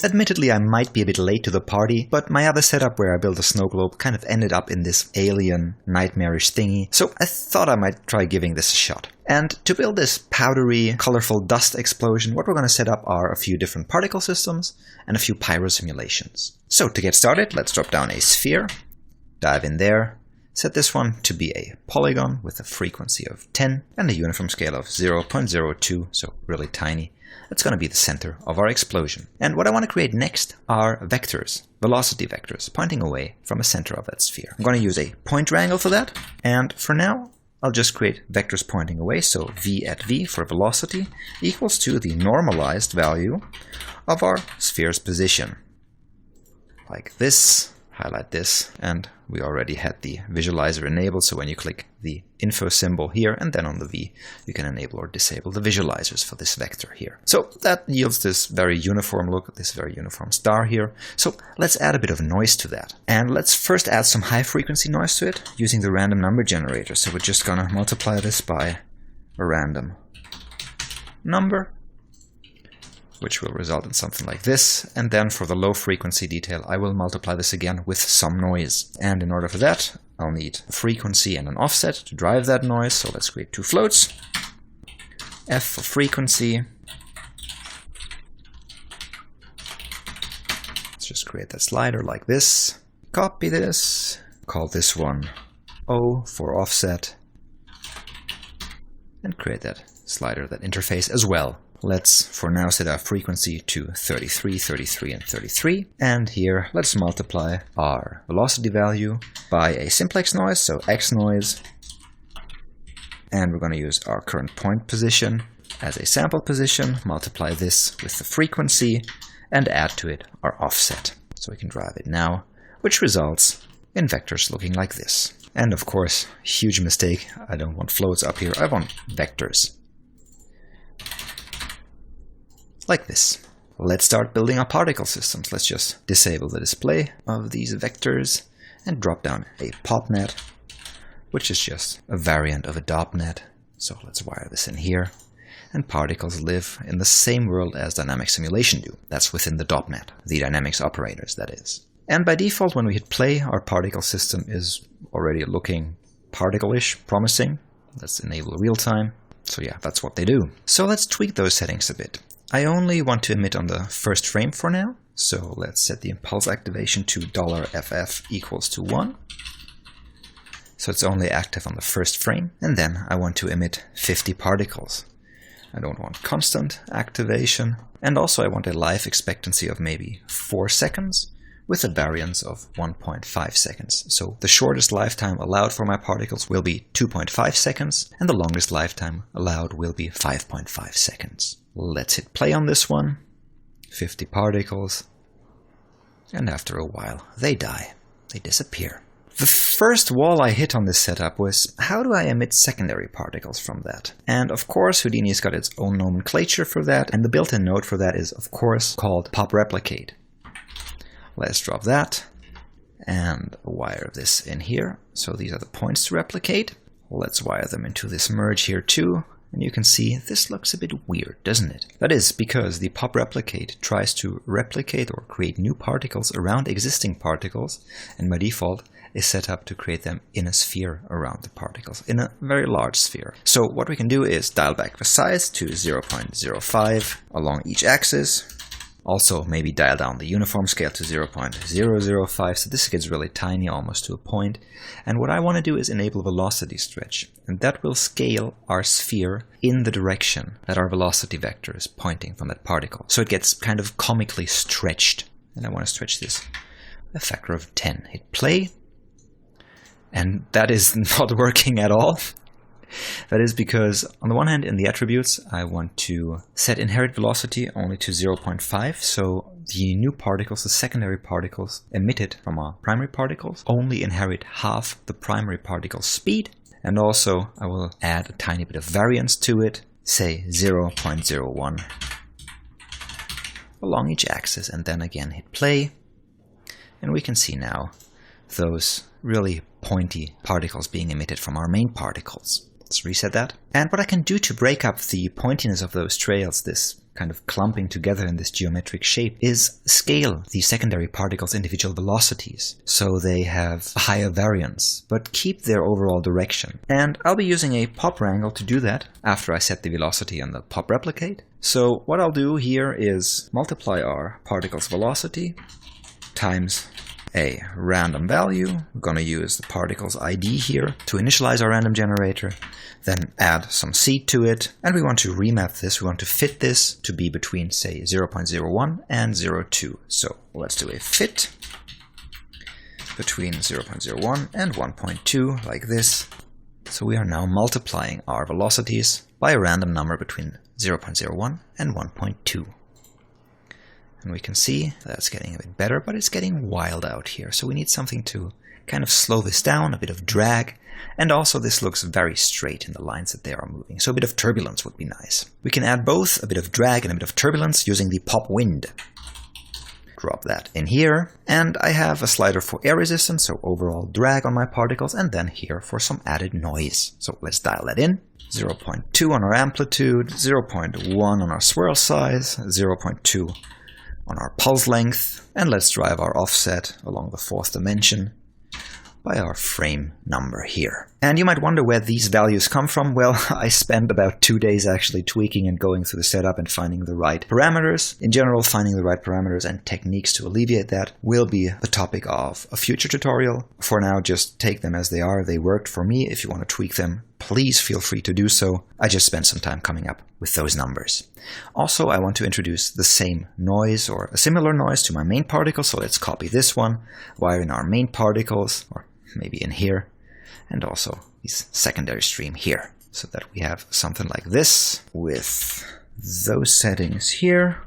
Admittedly, I might be a bit late to the party, but my other setup where I built a snow globe kind of ended up in this alien, nightmarish thingy, so I thought I might try giving this a shot. And to build this powdery, colorful dust explosion, what we're going to set up are a few different particle systems and a few pyro simulations. So to get started, let's drop down a sphere, dive in there, set this one to be a polygon with a frequency of 10 and a uniform scale of 0.02, so really tiny. That's going to be the center of our explosion. And what I want to create next are vectors, velocity vectors, pointing away from the center of that sphere. I'm going to use a point triangle for that, and for now, I'll just create vectors pointing away, so v at v for velocity equals to the normalized value of our sphere's position. Like this, highlight this, and we already had the visualizer enabled, so when you click the info symbol here and then on the V, you can enable or disable the visualizers for this vector here. So that yields this very uniform look, this very uniform star here. So let's add a bit of noise to that. And let's first add some high frequency noise to it using the random number generator. So we're just gonna multiply this by a random number, which will result in something like this. And then for the low frequency detail, I will multiply this again with some noise. And in order for that, I'll need a frequency and an offset to drive that noise. So let's create two floats. F for frequency. Let's just create that slider like this. Copy this. Call this one O for offset. And create that slider, that interface as well. Let's, for now, set our frequency to 33, 33, and 33. And here, let's multiply our velocity value by a simplex noise, so X noise. And we're going to use our current point position as a sample position, multiply this with the frequency, and add to it our offset. So we can drive it now, which results in vectors looking like this. And of course, huge mistake, I don't want floats up here, I want vectors. Like this. Let's start building our particle systems. Let's just disable the display of these vectors and drop down a popnet, which is just a variant of a dopnet. So let's wire this in here. And particles live in the same world as dynamic simulation do. That's within the dopnet, the dynamics operators, that is. And by default, when we hit play, our particle system is already looking particle-ish, promising. Let's enable real-time. So yeah, that's what they do. So let's tweak those settings a bit. I only want to emit on the first frame for now, so let's set the impulse activation to $FF equals to 1. So it's only active on the first frame, and then I want to emit 50 particles. I don't want constant activation, and also I want a life expectancy of maybe 4 seconds with a variance of 1.5 seconds. So the shortest lifetime allowed for my particles will be 2.5 seconds, and the longest lifetime allowed will be 5.5 seconds. Let's hit play on this one. 50 particles. And after a while, they die. They disappear. The first wall I hit on this setup was, how do I emit secondary particles from that? And of course, Houdini's got its own nomenclature for that, and the built-in node for that is, of course, called popreplicate. Let's drop that and wire this in here. So these are the points to replicate. Let's wire them into this merge here too. And you can see this looks a bit weird, doesn't it? That is because the popreplicate tries to replicate or create new particles around existing particles, and by default is set up to create them in a sphere around the particles, in a very large sphere. So what we can do is dial back the size to 0.05 along each axis. Also, maybe dial down the uniform scale to 0.005, so this gets really tiny, almost to a point. And what I want to do is enable velocity stretch, and that will scale our sphere in the direction that our velocity vector is pointing from that particle. So it gets kind of comically stretched, and I want to stretch this a factor of 10. Hit play, and that is not working at all. That is because, on the one hand, in the attributes, I want to set inherit velocity only to 0.5, so the new particles, the secondary particles emitted from our primary particles, only inherit half the primary particle's speed. And also, I will add a tiny bit of variance to it, say 0.01 along each axis, and then again hit play. And we can see now those really pointy particles being emitted from our main particles. Let's reset that. And what I can do to break up the pointiness of those trails, this kind of clumping together in this geometric shape, is scale the secondary particles' individual velocities so they have a higher variance, but keep their overall direction. And I'll be using a pop wrangle to do that after I set the velocity on the pop replicate. So what I'll do here is multiply our particles' velocity times a random value. We're going to use the particles ID here to initialize our random generator, then add some seed to it, and we want to remap this. We want to fit this to be between, say, 0.01 and 0.2. So let's do a fit between 0.01 and 1.2, like this. So we are now multiplying our velocities by a random number between 0.01 and 1.2. And we can see that's getting a bit better, but it's getting wild out here. So we need something to kind of slow this down, a bit of drag. And also this looks very straight in the lines that they are moving. So a bit of turbulence would be nice. We can add both a bit of drag and a bit of turbulence using the pop wind. Drop that in here. And I have a slider for air resistance, so overall drag on my particles, and then here for some added noise. So let's dial that in. 0.2 on our amplitude, 0.1 on our swirl size, 0.2 on our pulse length, and let's drive our offset along the fourth dimension by our frame number here. And you might wonder where these values come from. Well, I spent about 2 days actually tweaking and going through the setup and finding the right parameters. In general, finding the right parameters and techniques to alleviate that will be the topic of a future tutorial. For now, just take them as they are. They worked for me. If you want to tweak them, please feel free to do so. I just spent some time coming up with those numbers. Also, I want to introduce the same noise or a similar noise to my main particle. So let's copy this one, wire in our main particles, or maybe in here, and also this secondary stream here, so that we have something like this with those settings here.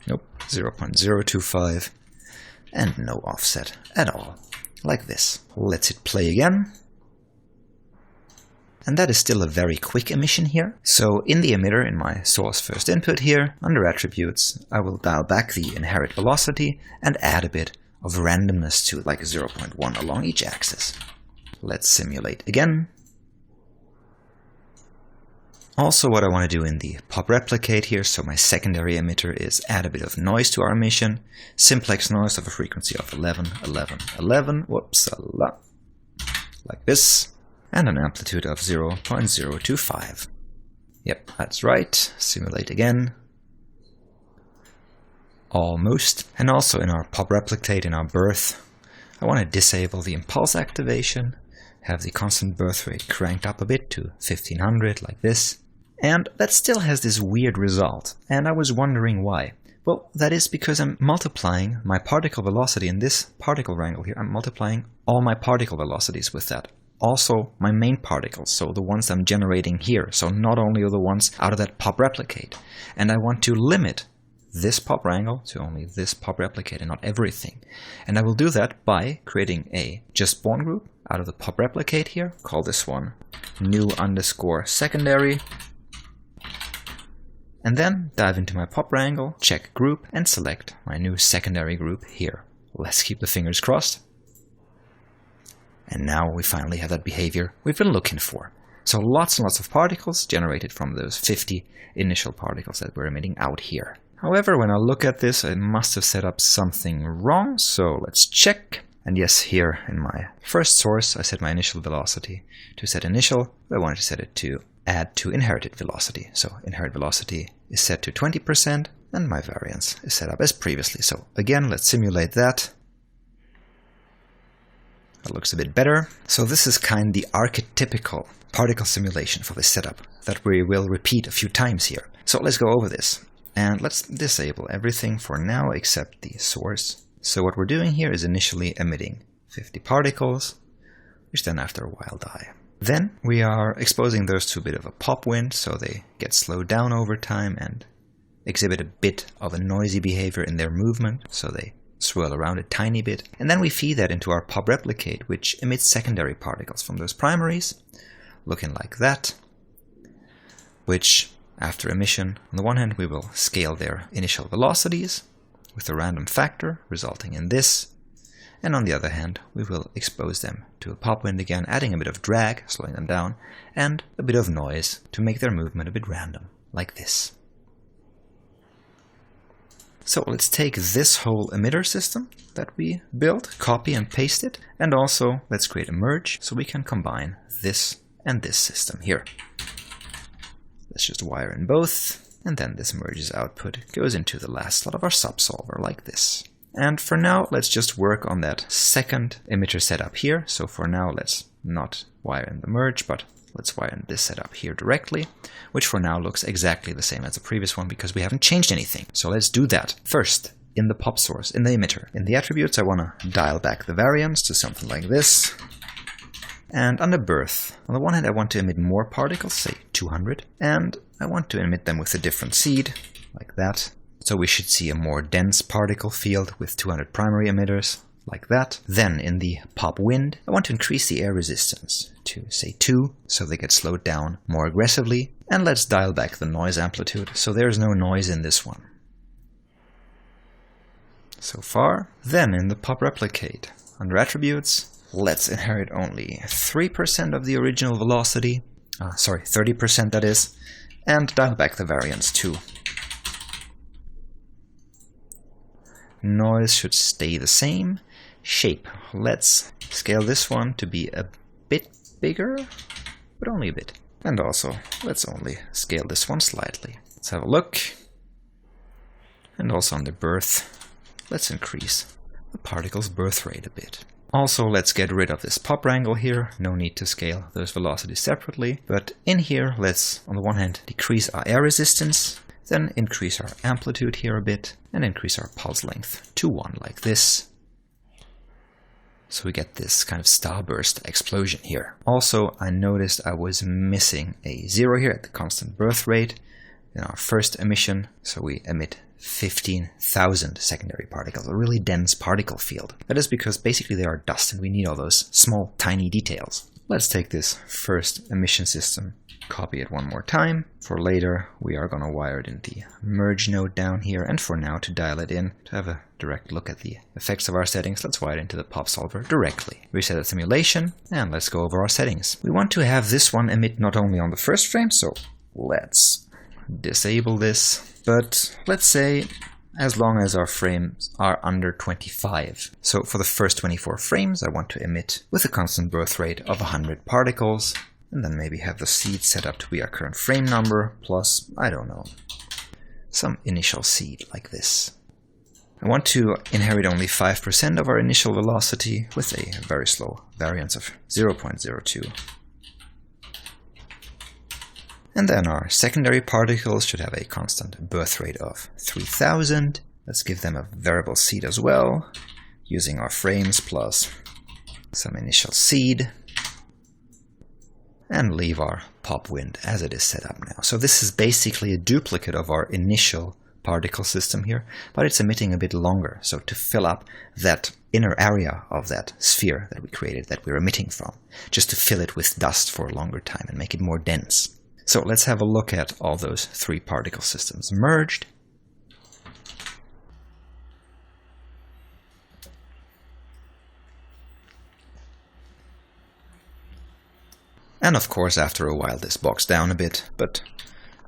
Nope, 0.025 and no offset at all, like this. Let's hit play again. And that is still a very quick emission here. So in the emitter, in my source first input here, under attributes, I will dial back the inherit velocity and add a bit of randomness to it, like 0.1 along each axis. Let's simulate again. Also, what I want to do in the pop replicate here, so my secondary emitter, is add a bit of noise to our emission. Simplex noise of a frequency of 11, 11, 11, whoops, like this. And an amplitude of 0.025. Yep, that's right. Simulate again. Almost. And also in our pop replicate, in our birth, I want to disable the impulse activation, have the constant birth rate cranked up a bit to 1500, like this. And that still has this weird result, and I was wondering why. Well, that is because I'm multiplying my particle velocity in this particle wrangle here. I'm multiplying all my particle velocities with that. Also my main particles, so the ones I'm generating here, so not only the ones out of that pop replicate. And I want to limit this pop wrangle to only this pop replicate and not everything. And I will do that by creating a just born group out of the pop replicate here, call this one new_secondary, and then dive into my pop wrangle, check group, and select my new secondary group here. Let's keep the fingers crossed. And now we finally have that behavior we've been looking for. So lots and lots of particles generated from those 50 initial particles that we're emitting out here. However, when I look at this, I must have set up something wrong, so let's check. And yes, here in my first source, I set my initial velocity to set initial. I wanted to set it to add to inherited velocity. So inherit velocity is set to 20%, and my variance is set up as previously. So again, let's simulate that. That looks a bit better. So this is kind of the archetypical particle simulation for this setup that we will repeat a few times here. So let's go over this. And let's disable everything for now except the source. So what we're doing here is initially emitting 50 particles, which then after a while die. Then we are exposing those to a bit of a pop wind, so they get slowed down over time and exhibit a bit of a noisy behavior in their movement, so they swirl around a tiny bit. And then we feed that into our pop replicate, which emits secondary particles from those primaries, looking like that, which after emission, on the one hand, we will scale their initial velocities with a random factor, resulting in this. and on the other hand we will expose them to a pop wind again, adding a bit of drag, slowing them down, and a bit of noise to make their movement a bit random, like this. So let's take this whole emitter system that we built, copy and paste it, and also let's create a merge so we can combine this and this system here. Let's just wire in both, and then this merge's output goes into the last slot of our subsolver like this. And for now, let's just work on that second emitter setup here. So for now, let's not wire in the merge, but let's wire in this setup here directly, which for now looks exactly the same as the previous one because we haven't changed anything. So let's do that. First, in the pop source, in the emitter. In the attributes, I want to dial back the variance to something like this. And under birth, on the one hand I want to emit more particles, say 200, and I want to emit them with a different seed, like that. So we should see a more dense particle field with 200 primary emitters, like that. Then in the pop wind, I want to increase the air resistance to say 2, so they get slowed down more aggressively. And let's dial back the noise amplitude, so there's no noise in this one. So far. Then in the pop replicate, under attributes, let's inherit only 3% of the original velocity, 30% that is, and dial back the variance too. Noise should stay the same. Shape, let's scale this one to be a bit bigger, but only a bit. And also, let's only scale this one slightly. Let's have a look. And also under birth, let's increase the particle's birth rate a bit. Also, let's get rid of this pop wrangle here. No need to scale those velocities separately. But in here, let's, on the one hand, decrease our air resistance, then increase our amplitude here a bit, and increase our pulse length to 1 like this. So we get this kind of starburst explosion here. Also, I noticed I was missing a 0 here at the constant birth rate in our first emission, so we emit 15,000 secondary particles, a really dense particle field. That is because basically they are dust and we need all those small, tiny details. Let's take this first emission system, copy it one more time. For later, we are going to wire it in the merge node down here, and for now, to dial it in, to have a direct look at the effects of our settings, let's wire it into the pop solver directly. Reset the simulation, and let's go over our settings. We want to have this one emit not only on the first frame, so let's disable this, but let's say as long as our frames are under 25. So for the first 24 frames, I want to emit with a constant birth rate of 100 particles, and then maybe have the seed set up to be our current frame number, plus, I don't know, some initial seed like this. I want to inherit only 5% of our initial velocity with a very slow variance of 0.02. And then our secondary particles should have a constant birth rate of 3000. Let's give them a variable seed as well, using our frames plus some initial seed. And leave our pop wind as it is set up now. So this is basically a duplicate of our initial particle system here, but it's emitting a bit longer. So to fill up that inner area of that sphere that we created, that we're emitting from, just to fill it with dust for a longer time and make it more dense. So let's have a look at all those 3 particle systems merged. And of course, after a while this bogs down a bit, but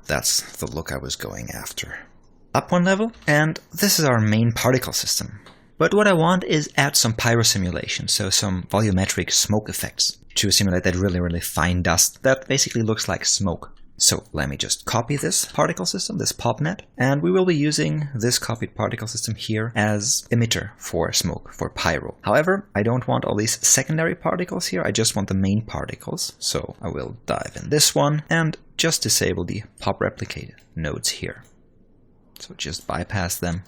that's the look I was going after. Up one level, and this is our main particle system. But what I want is add some Pyro simulation, so some volumetric smoke effects, to simulate that really fine dust that basically looks like smoke. So let me just copy this particle system, this popnet, and we will be using this copied particle system here as emitter for smoke, for Pyro. However, I don't want all these secondary particles here, I just want the main particles. So I will dive in this one and just disable the pop replicate nodes here. So just bypass them.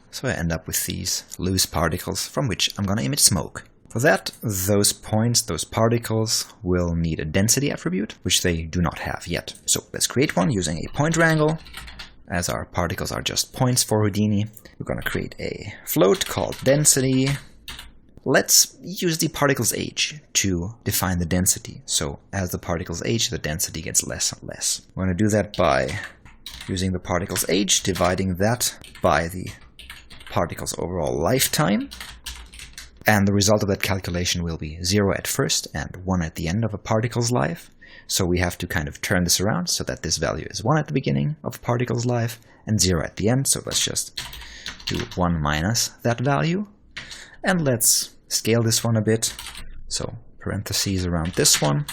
So I end up with these loose particles from which I'm going to emit smoke. For that, those points, those particles, will need a density attribute, which they do not have yet. So let's create one using a point wrangle. As our particles are just points for Houdini, we're going to create a float called density. Let's use the particle's age to define the density. So as the particles age, the density gets less and less. We're going to do that by using the particle's age, dividing that by the particle's overall lifetime. And the result of that calculation will be 0 at first and 1 at the end of a particle's life. So we have to kind of turn this around so that this value is 1 at the beginning of a particle's life and 0 at the end. So let's just do 1 minus that value. And let's scale this one a bit. So parentheses around this one.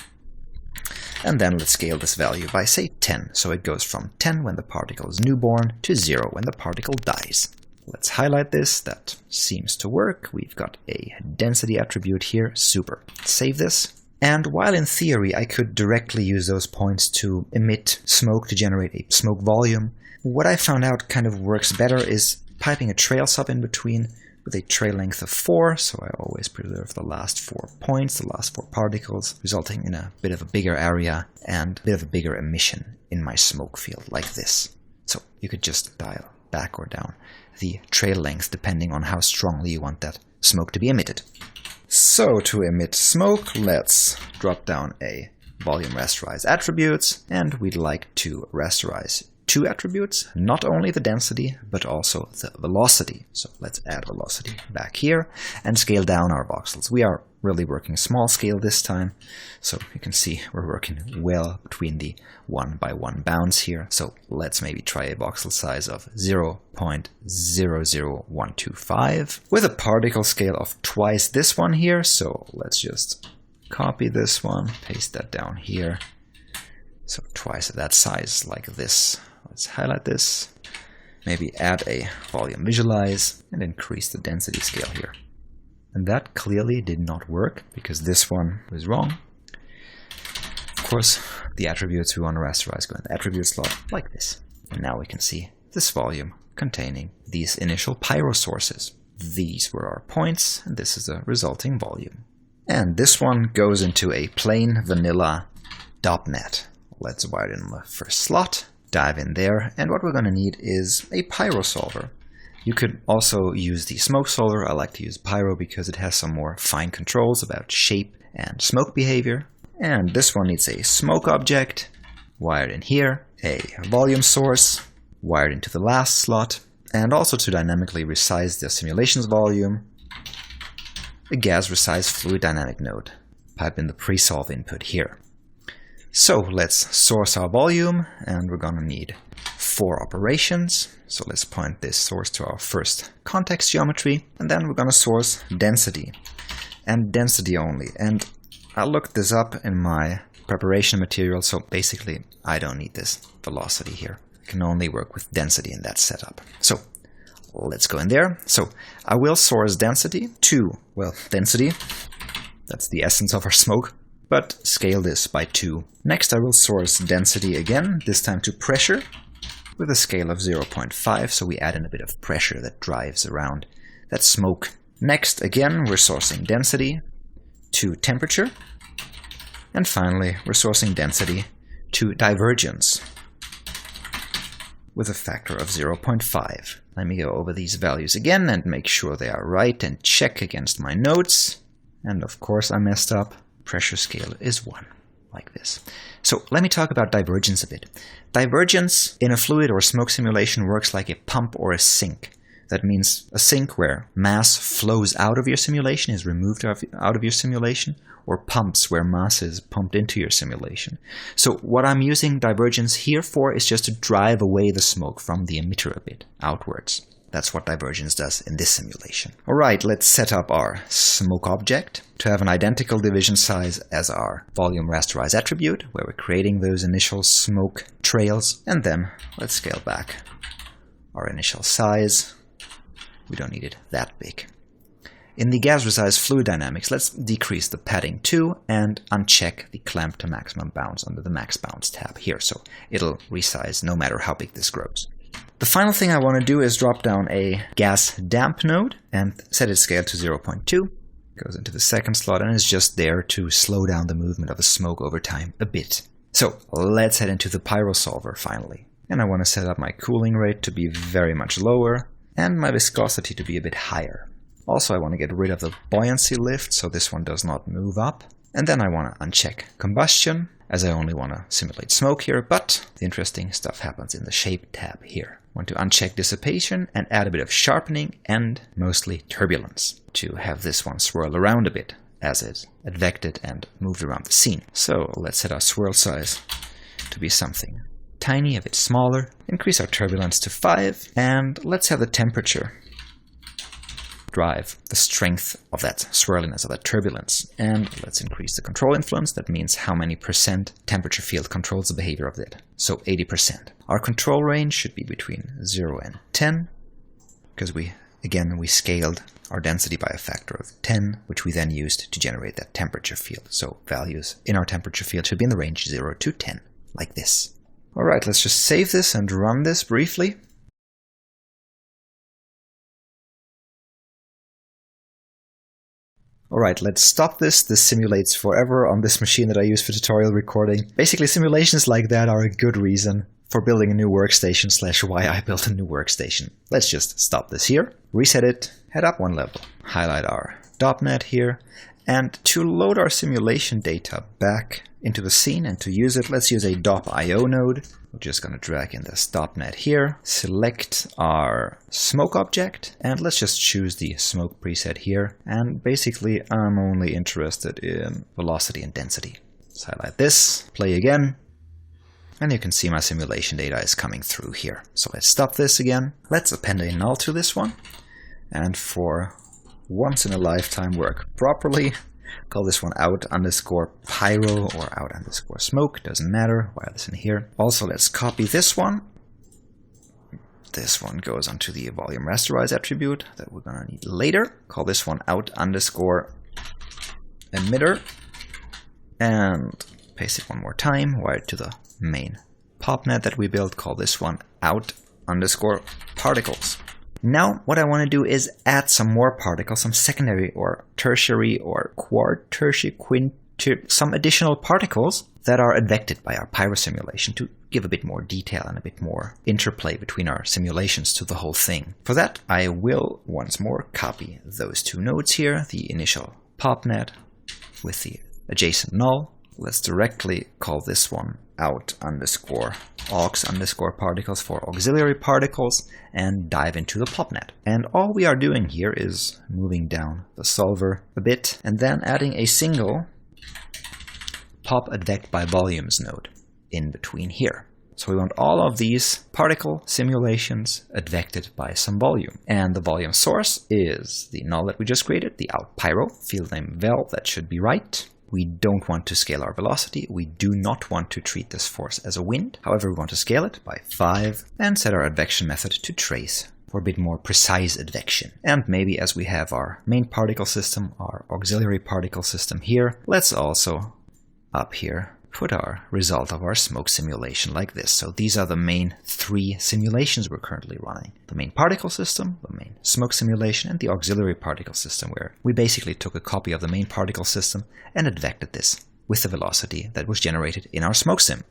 And then let's scale this value by, say, 10. So it goes from 10 when the particle is newborn to 0 when the particle dies. Let's highlight this. That seems to work. We've got a density attribute here. Super. Save this. And while in theory I could directly use those points to emit smoke to generate a smoke volume, what I found out kind of works better is piping a trail sub in between with a trail length of 4, so I always preserve the last 4 points, the last 4 particles, resulting in a bit of a bigger area and a bit of a bigger emission in my smoke field, like this. So you could just dial back or down the trail length depending on how strongly you want that smoke to be emitted. So to emit smoke, let's drop down a volume rasterize attributes, and we'd like to rasterize 2 attributes, not only the density, but also the velocity. So let's add velocity back here and scale down our voxels. We are really working small scale this time, so you can see we're working well between the 1 by 1 bounds here. So let's maybe try a voxel size of 0.00125 with a particle scale of twice this one here. So let's just copy this one, paste that down here. So twice that size, like this. Let's highlight this, maybe add a volume visualize, and increase the density scale here. And that clearly did not work, because this one was wrong. Of course, the attributes we want to rasterize go in the attribute slot, like this. And now we can see this volume containing these initial Pyro sources. These were our points, and this is the resulting volume. And this one goes into a plain vanilla .NET. Let's wire it in the first slot. Dive in there, and what we're going to need is a Pyro solver. You could also use the smoke solver. I like to use Pyro because it has some more fine controls about shape and smoke behavior. And this one needs a smoke object, wired in here, a volume source, wired into the last slot, and also to dynamically resize the simulations volume, a gas resize fluid dynamic node. Pipe in the pre-solve input here. So let's source our volume, and we're going to need 4 operations. So let's point this source to our first context geometry, and then we're going to source density, and density only. And I looked this up in my preparation material, so basically I don't need this velocity here. I can only work with density in that setup. So let's go in there. So I will source density to, well, density. That's the essence of our smoke. But scale this by 2. Next I will source density again, this time to pressure, with a scale of 0.5, so we add in a bit of pressure that drives around that smoke. Next, again, we're sourcing density to temperature. And finally, we're sourcing density to divergence, with a factor of 0.5. Let me go over these values again and make sure they are right and check against my notes. And of course I messed up. Pressure scale is 1, like this. So let me talk about divergence a bit. Divergence in a fluid or smoke simulation works like a pump or a sink. That means a sink where mass flows out of your simulation, is removed out of your simulation, or pumps where mass is pumped into your simulation. So what I'm using divergence here for is just to drive away the smoke from the emitter a bit outwards. That's what divergence does in this simulation. Alright, let's set up our smoke object to have an identical division size as our volume rasterize attribute, where we're creating those initial smoke trails. And then let's scale back our initial size. We don't need it that big. In the gas resize fluid dynamics, let's decrease the padding 2 and uncheck the clamp to maximum bounds under the max bounds tab here, so it'll resize no matter how big this grows. The final thing I want to do is drop down a gas damp node and set its scale to 0.2. Goes into the second slot and is just there to slow down the movement of the smoke over time a bit. So let's head into the Pyro solver finally. And I want to set up my cooling rate to be very much lower and my viscosity to be a bit higher. Also I want to get rid of the buoyancy lift so this one does not move up. And then I want to uncheck combustion, as I only want to simulate smoke here, but the interesting stuff happens in the shape tab here. Want to uncheck dissipation and add a bit of sharpening and mostly turbulence to have this one swirl around a bit as it's advected and moved around the scene. So let's set our swirl size to be something tiny, a bit smaller. Increase our turbulence to 5, and let's have the temperature drive the strength of that swirliness, of that turbulence. And let's increase the control influence. That means how many % temperature field controls the behavior of it. So 80%. Our control range should be between 0 and 10, because we scaled our density by a factor of 10, which we then used to generate that temperature field. So values in our temperature field should be in the range 0 to 10, like this. All right, let's just save this and run this briefly. Alright, let's stop this. This simulates forever on this machine that I use for tutorial recording. Basically, simulations like that are a good reason for building a new workstation / why I built a new workstation. Let's just stop this here, reset it, head up one level, highlight our .NET here, and to load our simulation data back into the scene and to use it, let's use a .io node. We're just going to drag in this .NET here, select our smoke object, and let's just choose the smoke preset here. And basically, I'm only interested in velocity and density. Let's highlight this, play again, and you can see my simulation data is coming through here. So let's stop this again. Let's append a null to this one, and for once in a lifetime work properly, call this one out_pyro or out_smoke, doesn't matter, while it's in here. Also, let's copy this one. This one goes onto the volume rasterize attribute that we're gonna need later. Call this one out_emitter and paste it one more time, wire it to the main popnet that we built. Call this one out_particles. Now, what I want to do is add some more particles, some secondary or tertiary or quaternary, some additional particles that are advected by our Pyro simulation to give a bit more detail and a bit more interplay between our simulations to the whole thing. For that, I will once more copy those two nodes here, the initial popnet with the adjacent null. Let's directly call this one out_aux_particles for auxiliary particles and dive into the popnet. And all we are doing here is moving down the solver a bit and then adding a single pop advect by volumes node in between here. So we want all of these particle simulations advected by some volume. And the volume source is the null that we just created, the outPyro, field name vel, that should be right. We don't want to scale our velocity. We do not want to treat this force as a wind. However, we want to scale it by 5 and set our advection method to trace for a bit more precise advection. And maybe as we have our main particle system, our auxiliary particle system here, let's also up here put our result of our smoke simulation like this. So these are the main 3 simulations we're currently running. The main particle system, the main smoke simulation, and the auxiliary particle system, where we basically took a copy of the main particle system and advected this with the velocity that was generated in our smoke sim.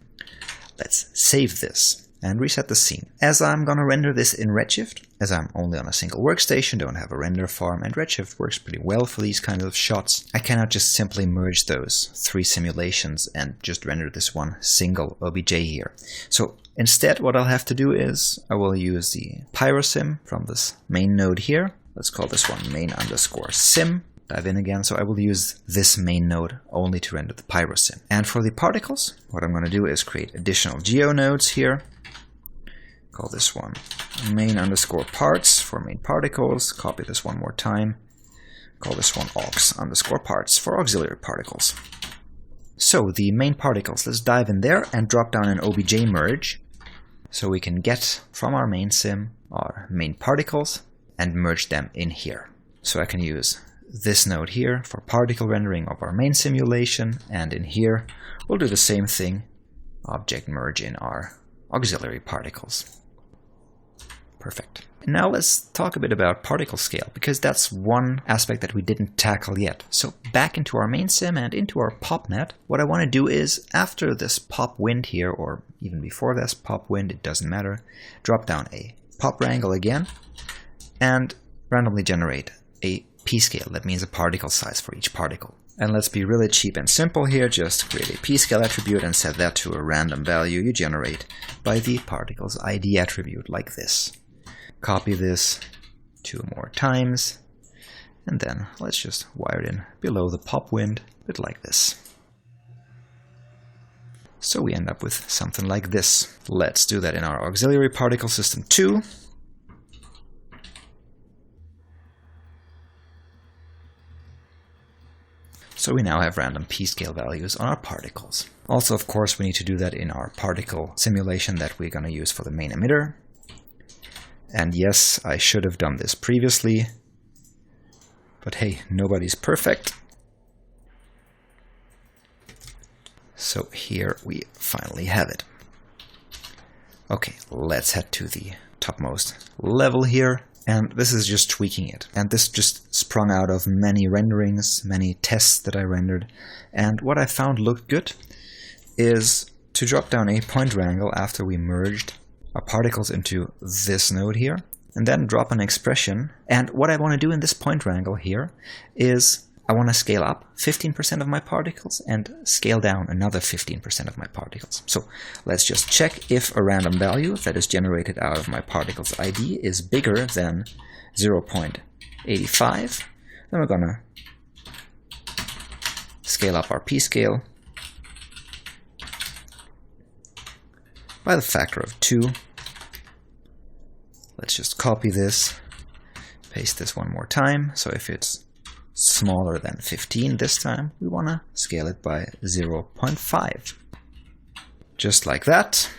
Let's save this and reset the scene. As I'm gonna render this in Redshift, as I'm only on a single workstation, don't have a render farm, and Redshift works pretty well for these kinds of shots, I cannot just simply merge those 3 simulations and just render this one single OBJ here. So instead, what I'll have to do is I will use the Pyro sim from this main node here. Let's call this one main_sim. Dive in again. So I will use this main node only to render the Pyro sim. And for the particles, what I'm going to do is create additional geo nodes here. Call this one main_parts for main particles. Copy this one more time. Call this one aux_parts for auxiliary particles. So the main particles, let's dive in there and drop down an OBJ merge so we can get from our main sim our main particles and merge them in here. So I can use this node here for particle rendering of our main simulation, and in here we'll do the same thing, object merge in our auxiliary particles. Perfect. And now let's talk a bit about particle scale, because that's one aspect that we didn't tackle yet. So back into our main sim and into our popnet, what I want to do is, after this pop wind here, or even before this pop wind, it doesn't matter, drop down a pop wrangle again and randomly generate a p-scale. That means a particle size for each particle. And let's be really cheap and simple here, just create a p-scale attribute and set that to a random value you generate by the particles ID attribute like this. Copy this 2 more times, and then let's just wire it in below the pop wind, a bit like this. So we end up with something like this. Let's do that in our auxiliary particle system too. So we now have random p-scale values on our particles. Also, of course, we need to do that in our particle simulation that we're going to use for the main emitter. And yes, I should have done this previously. But hey, nobody's perfect. So here we finally have it. Okay, let's head to the topmost level here. And this is just tweaking it. And this just sprung out of many renderings, many tests that I rendered. And what I found looked good is to drop down a pointer angle after we merged our particles into this node here, and then drop an expression. And what I want to do in this pointer angle here is I want to scale up 15% of my particles and scale down another 15% of my particles. So let's just check if a random value that is generated out of my particles ID is bigger than 0.85. Then we're going to scale up our p-scale by the factor of 2. Let's just copy this, paste this one more time. So if it's smaller than 15 this time, we want to scale it by 0.5. Just like that.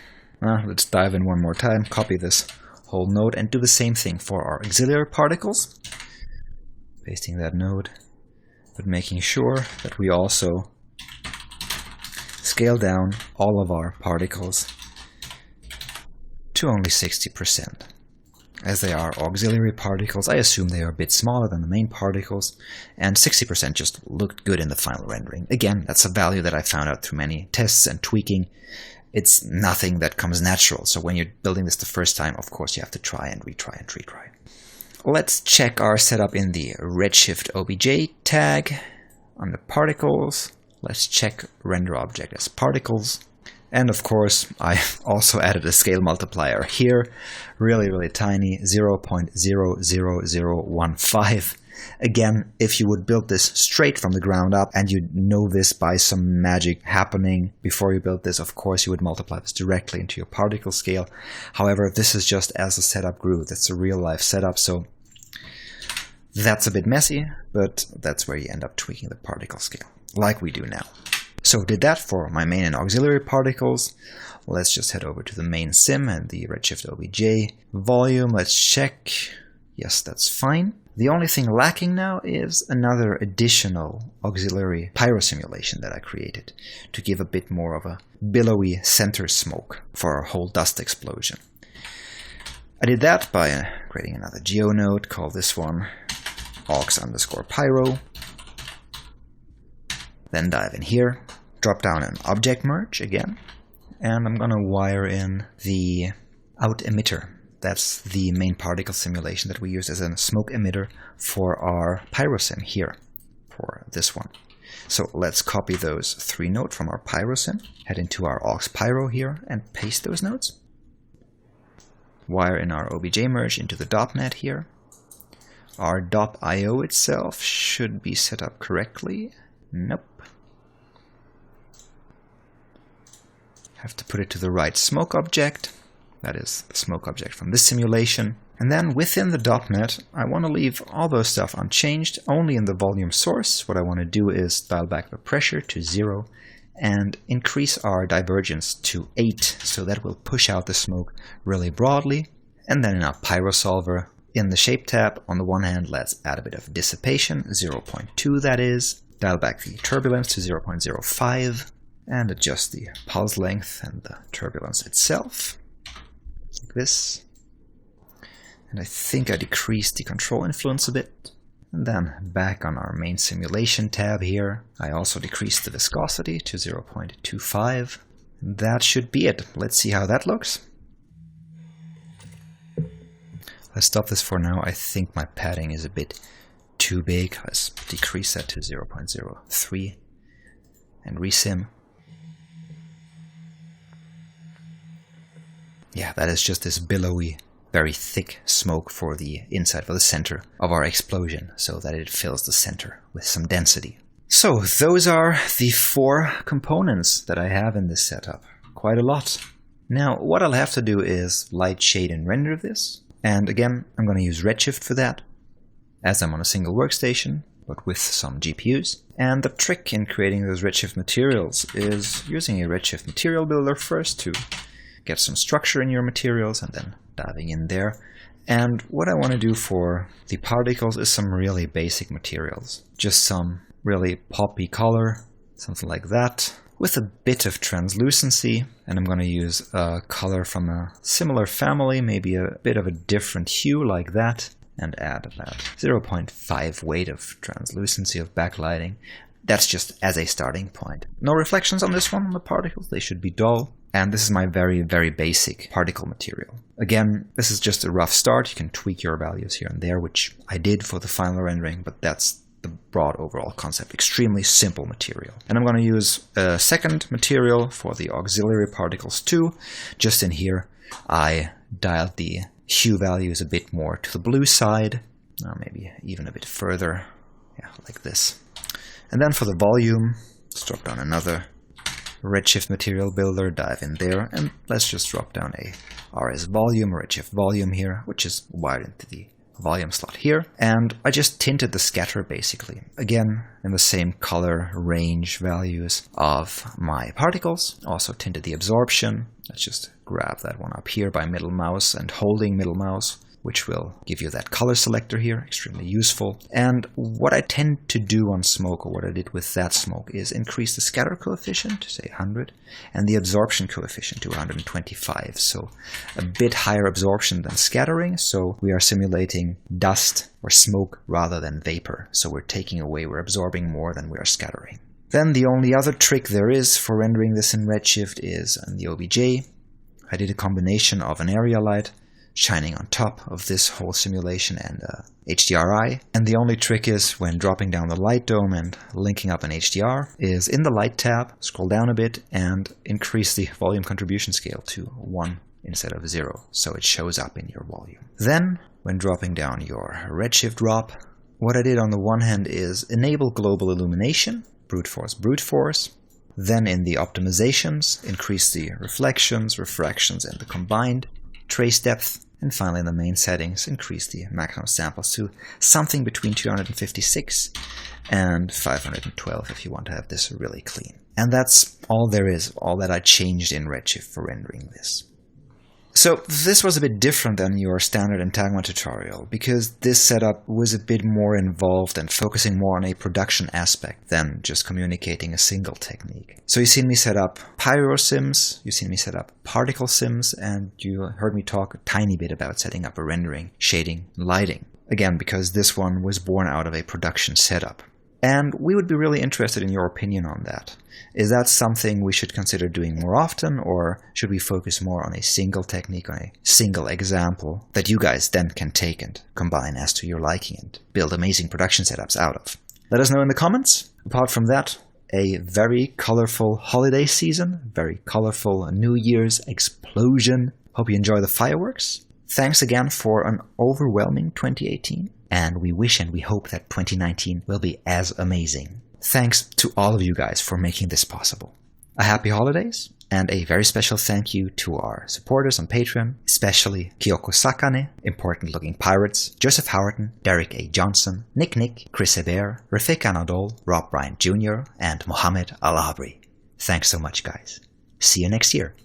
Let's dive in one more time, copy this whole node and do the same thing for our auxiliary particles. Pasting that node, but making sure that we also scale down all of our particles to only 60%. As they are auxiliary particles, I assume they are a bit smaller than the main particles, and 60% just looked good in the final rendering. Again, that's a value that I found out through many tests and tweaking. It's nothing that comes natural, so when you're building this the first time, of course you have to try and retry and retry. Let's check our setup in the Redshift OBJ tag under particles. Let's check render object as particles. And of course, I also added a scale multiplier here, really tiny, 0.00015. Again, if you would build this straight from the ground up and you know this by some magic happening before you build this, of course you would multiply this directly into your particle scale. However, this is just as the setup grew. That's a real life setup, so that's a bit messy, but that's where you end up tweaking the particle scale, like we do now. So did that for my main and auxiliary particles. Let's just head over to the main sim and the Redshift OBJ volume. Let's check. Yes, that's fine. The only thing lacking now is another additional auxiliary Pyro simulation that I created to give a bit more of a billowy center smoke for our whole dust explosion. I did that by creating another geo node, call this one aux_pyro. Then dive in here, drop down an object merge again, and I'm gonna wire in the out emitter. That's the main particle simulation that we use as a smoke emitter for our Pyro sim here, for this one. So let's copy those 3 nodes from our Pyro sim, head into our aux pyro here, and paste those nodes. Wire in our OBJ merge into the .NET here. Our .io itself should be set up correctly. Nope. Have to put it to the right smoke object. That is the smoke object from this simulation. And then within the .NET, I want to leave all those stuff unchanged, only in the volume source. What I want to do is dial back the pressure to 0 and increase our divergence to 8, so that will push out the smoke really broadly. And then in our Pyro solver, in the shape tab, on the one hand, let's add a bit of dissipation, 0.2 that is. Dial back the turbulence to 0.05 and adjust the pulse length and the turbulence itself, like this. And I think I decreased the control influence a bit. And then back on our main simulation tab here, I also decreased the viscosity to 0.25. And that should be it. Let's see how that looks. Let's stop this for now. I think my padding is a bit too big. Let's decrease that to 0.03 and resim. Yeah, that is just this billowy, very thick smoke for the inside, for the center of our explosion, so that it fills the center with some density. So those are the 4 components that I have in this setup. Quite a lot. Now what I'll have to do is light, shade and render this. And again, I'm going to use Redshift for that, as I'm on a single workstation, but with some GPUs. And the trick in creating those Redshift materials is using a Redshift material builder first to get some structure in your materials and then diving in there. And what I want to do for the particles is some really basic materials. Just some really poppy color, something like that, with a bit of translucency. And I'm going to use a color from a similar family, maybe a bit of a different hue like that, and add about 0.5 weight of translucency of backlighting. That's just as a starting point. No reflections on this one, on the particles, they should be dull. And this is my very, very basic particle material. Again, this is just a rough start. You can tweak your values here and there, which I did for the final rendering, but that's the broad overall concept. Extremely simple material. And I'm going to use a second material for the auxiliary particles too. Just in here, I dialed the hue values a bit more to the blue side, maybe even a bit further, yeah, like this. And then for the volume, let's drop down another Redshift material builder, dive in there, and let's just drop down a RS volume, Redshift volume here, which is wired into the volume slot here. And I just tinted the scatter basically, again in the same color range values of my particles. Also tinted the absorption. Let's just grab that one up here by middle mouse and holding middle mouse, which will give you that color selector here, extremely useful. And what I tend to do on smoke, or what I did with that smoke, is increase the scatter coefficient to say 100, and the absorption coefficient to 125. So a bit higher absorption than scattering, so we are simulating dust or smoke rather than vapor. So we're absorbing more than we are scattering. Then the only other trick there is for rendering this in Redshift is in the OBJ. I did a combination of an area light shining on top of this whole simulation and HDRI. And the only trick is when dropping down the light dome and linking up an HDR is in the light tab, scroll down a bit and increase the volume contribution scale to 1 instead of 0, so it shows up in your volume. Then when dropping down your Redshift drop, what I did on the one hand is enable global illumination, brute force. Then in the optimizations, increase the reflections, refractions and the combined trace depth, and finally in the main settings, increase the maximum samples to something between 256 and 512 if you want to have this really clean. And that's all there is, all that I changed in Redshift for rendering this. So this was a bit different than your standard entanglement tutorial, because this setup was a bit more involved and focusing more on a production aspect than just communicating a single technique. So you've seen me set up Pyro sims, you've seen me set up particle sims, and you heard me talk a tiny bit about setting up a rendering, shading, and lighting. Again, because this one was born out of a production setup. And we would be really interested in your opinion on that. Is that something we should consider doing more often, or should we focus more on a single technique, on a single example that you guys then can take and combine as to your liking and build amazing production setups out of? Let us know in the comments. Apart from that, a very colorful holiday season, very colorful New Year's explosion. Hope you enjoy the fireworks. Thanks again for an overwhelming 2018. And we wish and we hope that 2019 will be as amazing. Thanks to all of you guys for making this possible. A happy holidays, and a very special thank you to our supporters on Patreon, especially Kyoko Sakane, Important Looking Pirates, Joseph Howerton, Derek A. Johnson, Nick, Chris Hebert, Rafik Anadol, Rob Bryant Jr., and Mohammed Al-Habri. Thanks so much, guys. See you next year.